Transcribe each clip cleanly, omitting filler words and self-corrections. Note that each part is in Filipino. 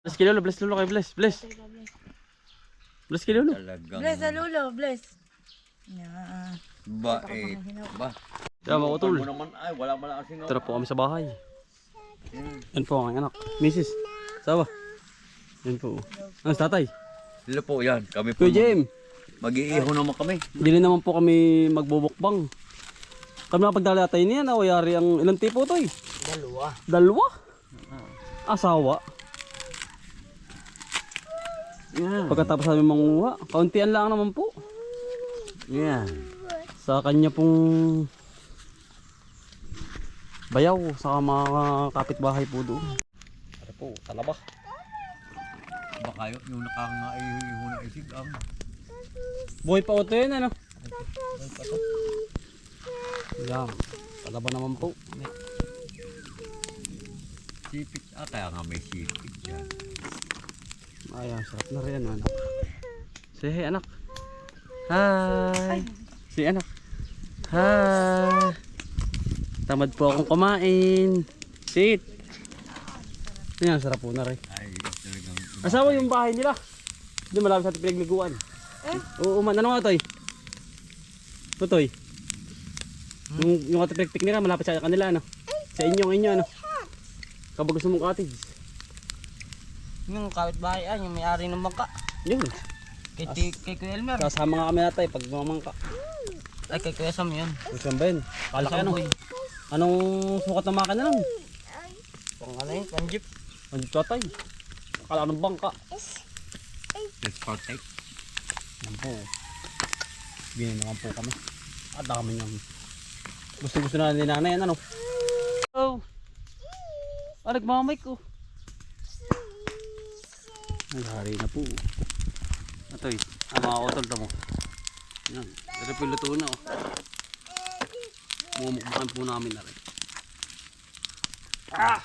Bless kay Lolo, bless Lolo kay bless, bless. Bless kay Lolo. Talagang Bless sa lulo, bless. Yan. bait. Ba? Kaya mga utol. Mo naman ay wala man lang sino. Tara po kami sa bahay. Yan po ang anak. Mrs. Sawa. Yan po. Ano sa tatay? Sila po yan. Kami po. Kuya Jem. Mag-iiho naman kami. Hindi naman po kami magbubukbang. Kami nakapagdala tayo niyan. O yari ang ilang tipo to eh. Dalawa? Asawa. Yan. Pagkatapos namin manguha. Kauntian lang naman po. Yan. Sa kanya pong bayaw. Sa mga kapitbahay po doon. Ano po, talaba. Baka yung nakangaiho na isig ang. Buhay pa ito yun ano? Yan. Talaba naman po. Sipit. Kaya nga may sipit yan. Ayan, sarap na rin anak. Say hey anak. Hi. Si anak. Hi. Tamad po akong kumain. Sit. Ayan, sarap po na rin. Ay, talagang. Asawa yung bahay nila. Hindi malapit sa ating pinagliguan. Oo man. Ano nga toy? Toy. Yung ating pinagtik nila malapit sa kanila ano? Sa inyo ano? Kapag gusto mong cottage. Yung kapitbahay ay, yung may-ari ng bangka. Yun. Kay Kuya Elmer. Kasama nga kami natay pag mamangka. Ay, kay Kuya Sam yun. Gusto ba yun? Kala ka ano? Boy. Anong sukat ng makina lang? Pang ano yun, pang jeep. Ang tatay. Akala ng bangka. Let's partake. Yan po. Binin naman po kami. At dami niyang gusto na ni nanay yan ano. Oh. Ah, nagmamay ko. Naghari na po. Atoy, ang mga otol tamo. Yan. Pero piluto na oh. Mumukbakan po namin na rin. Ah!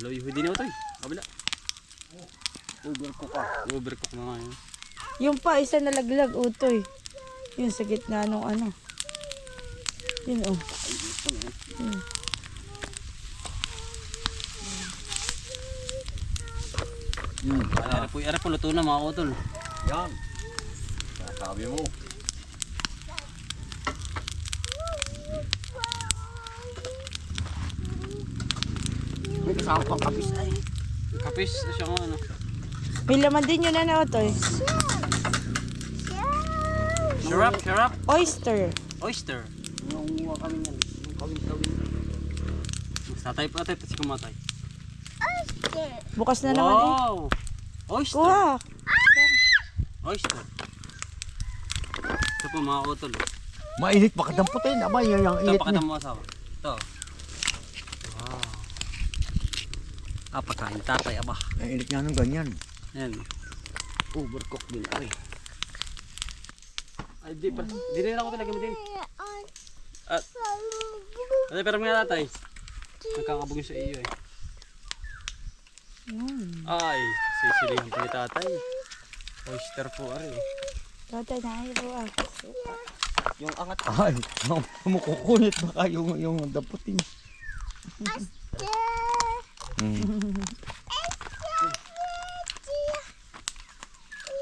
Halo yung hindi na ito eh. Kabila. Overcook ah. Overcook na nga yun. Yung pa, isa nalaglag, utoy. Yun sa gitna nung ano. Yun oh. Ara po luto na mga utol. Yan. Sabi mo. May kasama pang kapis ay. Kapis na siya nga ano. May laman din yun ano, utoy. Syrup. Oyster. Oyster. Nangunguha kami yan. Yung kawin-kawin. Tatay pa si kumatay. Bukas na naman eh. Wow! Oyster. Kuha. Oyster. Ito po mga utol. Mainit pa kadamputin. Abay, yung Ito init pakita niya. mo asawa. Ito. Wow. Pagkain tatay aba. Ang init nga ng ganyan. Yan. Overcook din ari. Ay di pa. Di rin ako talaga din. At pero mga tatay. Nagkakabog sa iyo eh. Ay, sisilihan po ni tatay. Oyster po ari. Tatay na ayaw ah. Yung angat. Ay, makukunit baka yung damputin.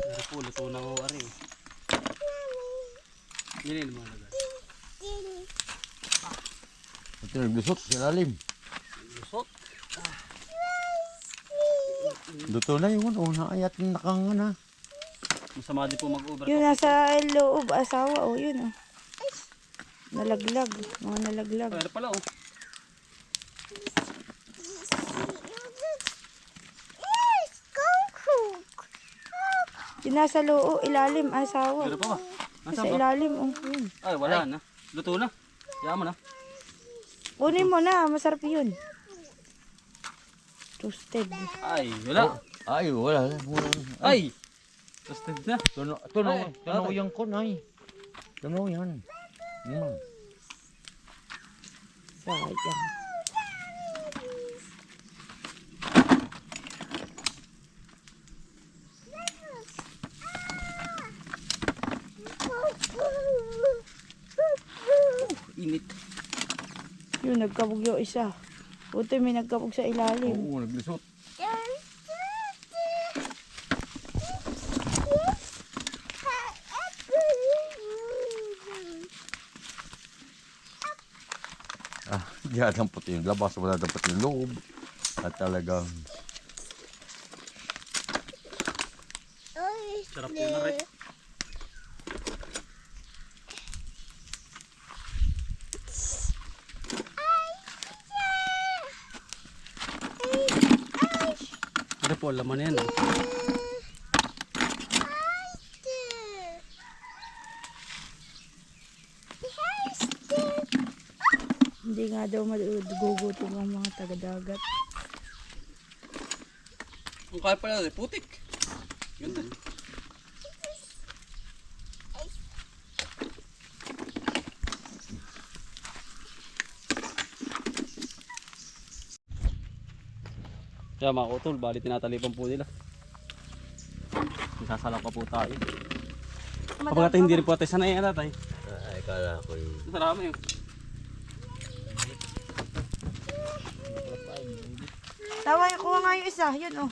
Pero po, luto na ko ari. Nilin mo lagay. Ito naglusot sa lalim. Lusot. Luto na yung ano, naayat ng nakangana. Masama din po mag-overcook. Yun nasa loob, asawa oh, yun oh. Nalaglag, mga nalaglag. Pero pala oh. Yun nasa loob, ilalim, asawa. Pero pa ba? Nasa Nasaan ba? ilalim oh, yun. Ay, wala na. Luto na. Kaya mo na. Kunin mo na, masarap yun. Toasted. Ay, wala. Ay, wala. Ay! Toasted na. Tunaw yan ko, nay. Tunaw yan. Sayang. Init. Yun, nagkabog yung isa. Buti may nagkabog sa ilalim. Oo, naglusot. Dinadampot yung labas, wala dapat yung loob. At talagang Sarap yun na rin. Ano po, laman na yan. Hindi nga daw magugutom ang mga taga-dagat. Ang kaya pala, putik. Ganda. Kaya mga utol, bali tinatalipan po nila. Sasalang pa po tayo. Kapag natin hindi rin po tayo sanay na tayo. ay kala ko yung Marami yun. Tawa, kuha nga yung isa. Yun oh.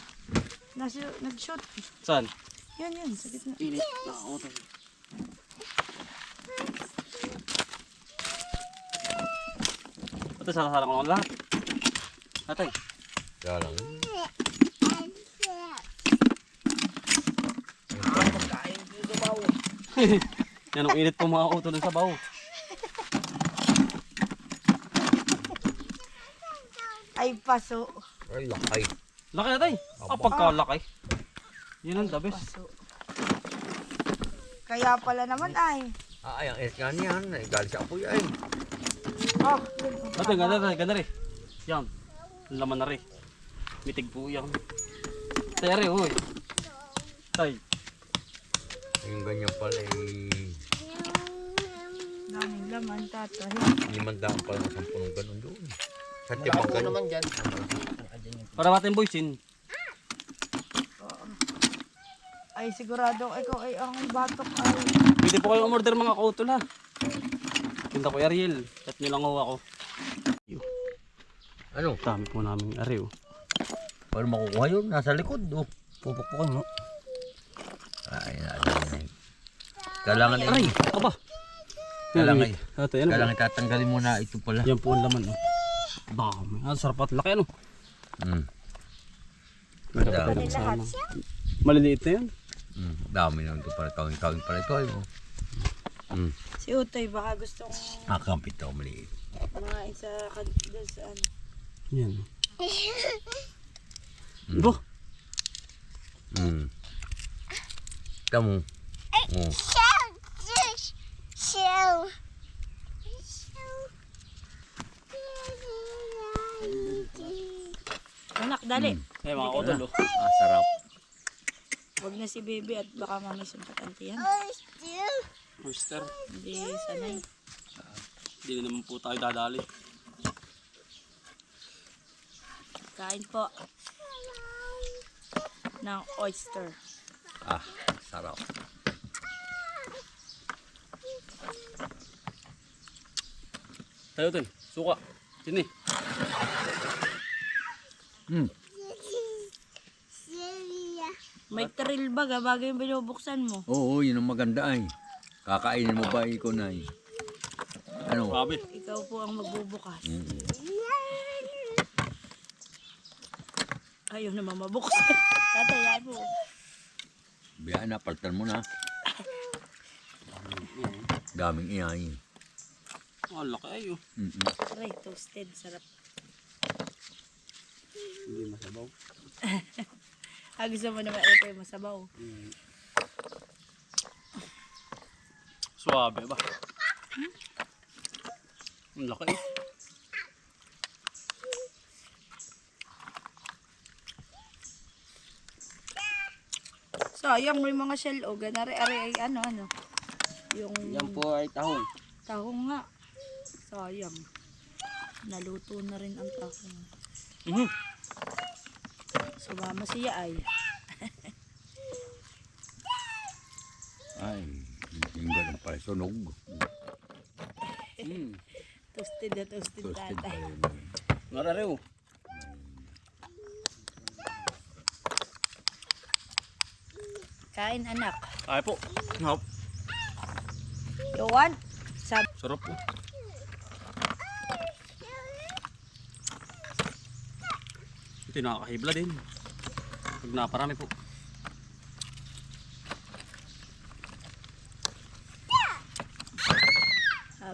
Nag-shoot. Saan? Yun, sa gitna. Init. Nakakutol. Ito sasalang ko lang lahat. Atay. kaya lang. Yan ang init po mga utol ng sabaw. Ay, paso. Ay, lakay. Laki na tayo. Pagkalaki. Yun ang the best. Paso. Kaya pala naman ay. Ay, ang es nga niyan. Galing sa apoy ay. Oh, Ate, ganda rin. Yan. Laman na rin. Mitig po yan. Tay, are, uy. Tay. Yung ganyan pala ay daming laman, tatay. 500 pala na 10 ng ganun doon. Sa tipang ganun. naman dyan. Para natin boysin. Ay, sigurado ikaw ay ang batok ay. Pwede po kayong umorder mga kautol ha. Punta ko Ariel. At nyo lang ho ako. Ano? Dami po namin ari oh. Paano makukuha yun? Nasa likod. Oh. Pupukpukan mo. Ay, nadami. Kailangan Aray! Aba! Kailangan, Ate, ano kailangan tatanggalin mo na ito pala. Yan po ang laman oh. Dami. Sarap at laki ano. Dapat Dami. tayo kasama. Maliliit na yan. Dami na ito para tawing pala ito. Ay, mo. Si Utoy baka gustong Nakampit ako maliit. mga isa doon sa ano. Yan. Bo! Kamu. Oh. Anak, dali. Ay mga kautol oh. Sarap. Huwag na si baby at baka mamisong katantiyan. Oyster. Hindi sanay. Hindi na naman po tayo dadali. Kain po ng oyster. Sarap. Tayo tol. Suka. Sini. May thrill bag bago yung binubuksan mo. Oo, yun ang maganda ay. Kakainin mo ba ikaw na ay? Ano? Grabe. Ikaw po ang magbubukas. Ayaw naman mabuksan. Tatay, yan po. Biyaan na, paltan mo na. Daming iyayin. Oh, laki ayo. Aray, toasted. Sarap. Hindi masabaw. Gusto mo naman ito yung masabaw. Suwabe ba? Ang laki eh. Sayang may mga shell o ganari ay ano. Yung Yan po ay tahong. tahong nga. Sayang. Naluto na rin ang tahong. Sumama siya ay. Ay, yung ganun pala, sunog. Toasted na toasted Toasted tatay. pala yun. Nararew. Kain anak. Kaya po. Hop. You want? Sarap po. Ito yung nakakahibla din. Pag naparami po.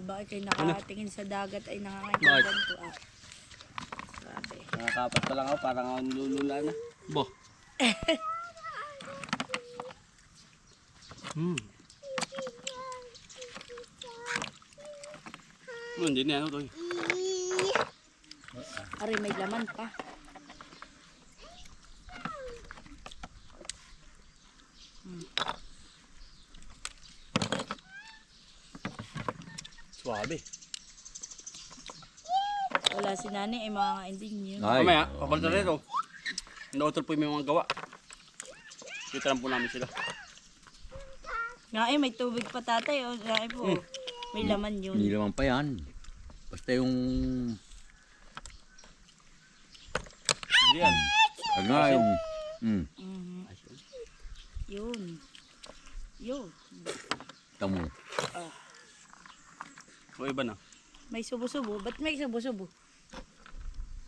Bakit kayo nakatingin sa dagat ay Bakit? nakakaintindihan to ah. Grabe. Nakakapat pa lang ako, parang ako lulula na. Bo. Hindi na ano to eh. Aray, may laman pa. Swabe. Wala si Nani ay mga ending yun. Ay. Mamaya, papunta na ito. Nautol po yung mga gawa. Titaran po namin sila. Nga eh, may tubig pa tatay. O, nga eh po. May laman yun. Hindi naman pa yan. Basta yung... Hindi yan. Ano nga yung... Mhm. Yun. Yun. Tamo. O iba na. May subo-subo. Ba't may subo-subo?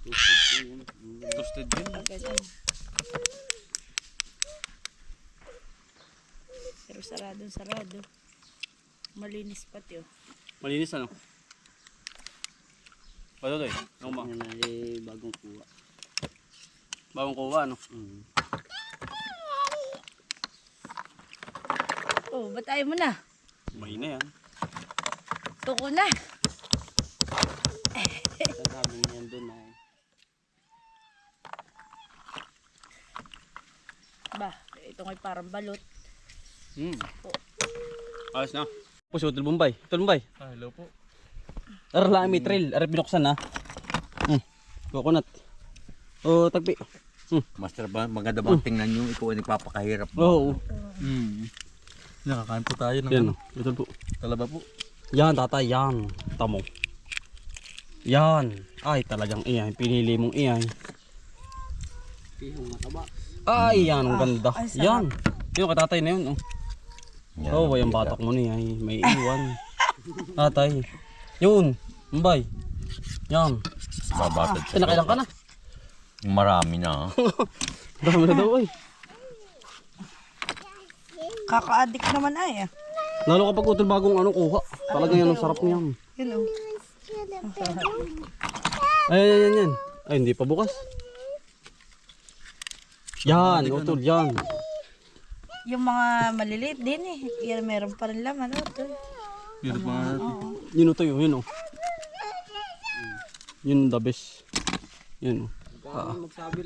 Toasted din. Ganun. Pero sarado. Malinis pati oh. Malinis ano? Ano to eh? Ano ba? Yan ay bagong kuha. Bagong kuha ano? Oh, ba't ayaw mo na? May na yan. Tuko na. Sabi niyan doon ay. Ba, ito ngay parang balot. Ayos na. Puso, Tulbumbay. Tulbumbay. Hello po. Arar lang may trail. Arar binuksan na. Coconut. O, tagpi. Master ba? Maganda bang tingnan nyo? Ikaw ay nagpapakahirap. Oo. Nakakain po tayo ng Yan o. Ito po. talaba po. Yan, tatay. Yan. Tamo. Yan. Ay, talagang iyan. Pinili mong iyan. Yung mataba. Ay, yan. Ang ganda. ay, sarap. Yan. Yung katatay na yun. Oh. Yan, Oo, yung batok mo niya. Ay, may iwan. Tatay. Yun. Mbay. Yan. Babatad sa Pinakailan ka na. Marami na. Dami na daw ay. Kaka-addict naman ay ah. Lalo kapag utol bagong ano kuha. Talagang yan ang sarap niyan. Yun oh. Ay. Ay, hindi pa bukas. Yan, utol, yan. Yung mga maliliit din eh. Yan meron pa rin laman. Tol. Yun po nga. Yun ito yun, oh. Yun the best. Yun, oh. Magsabi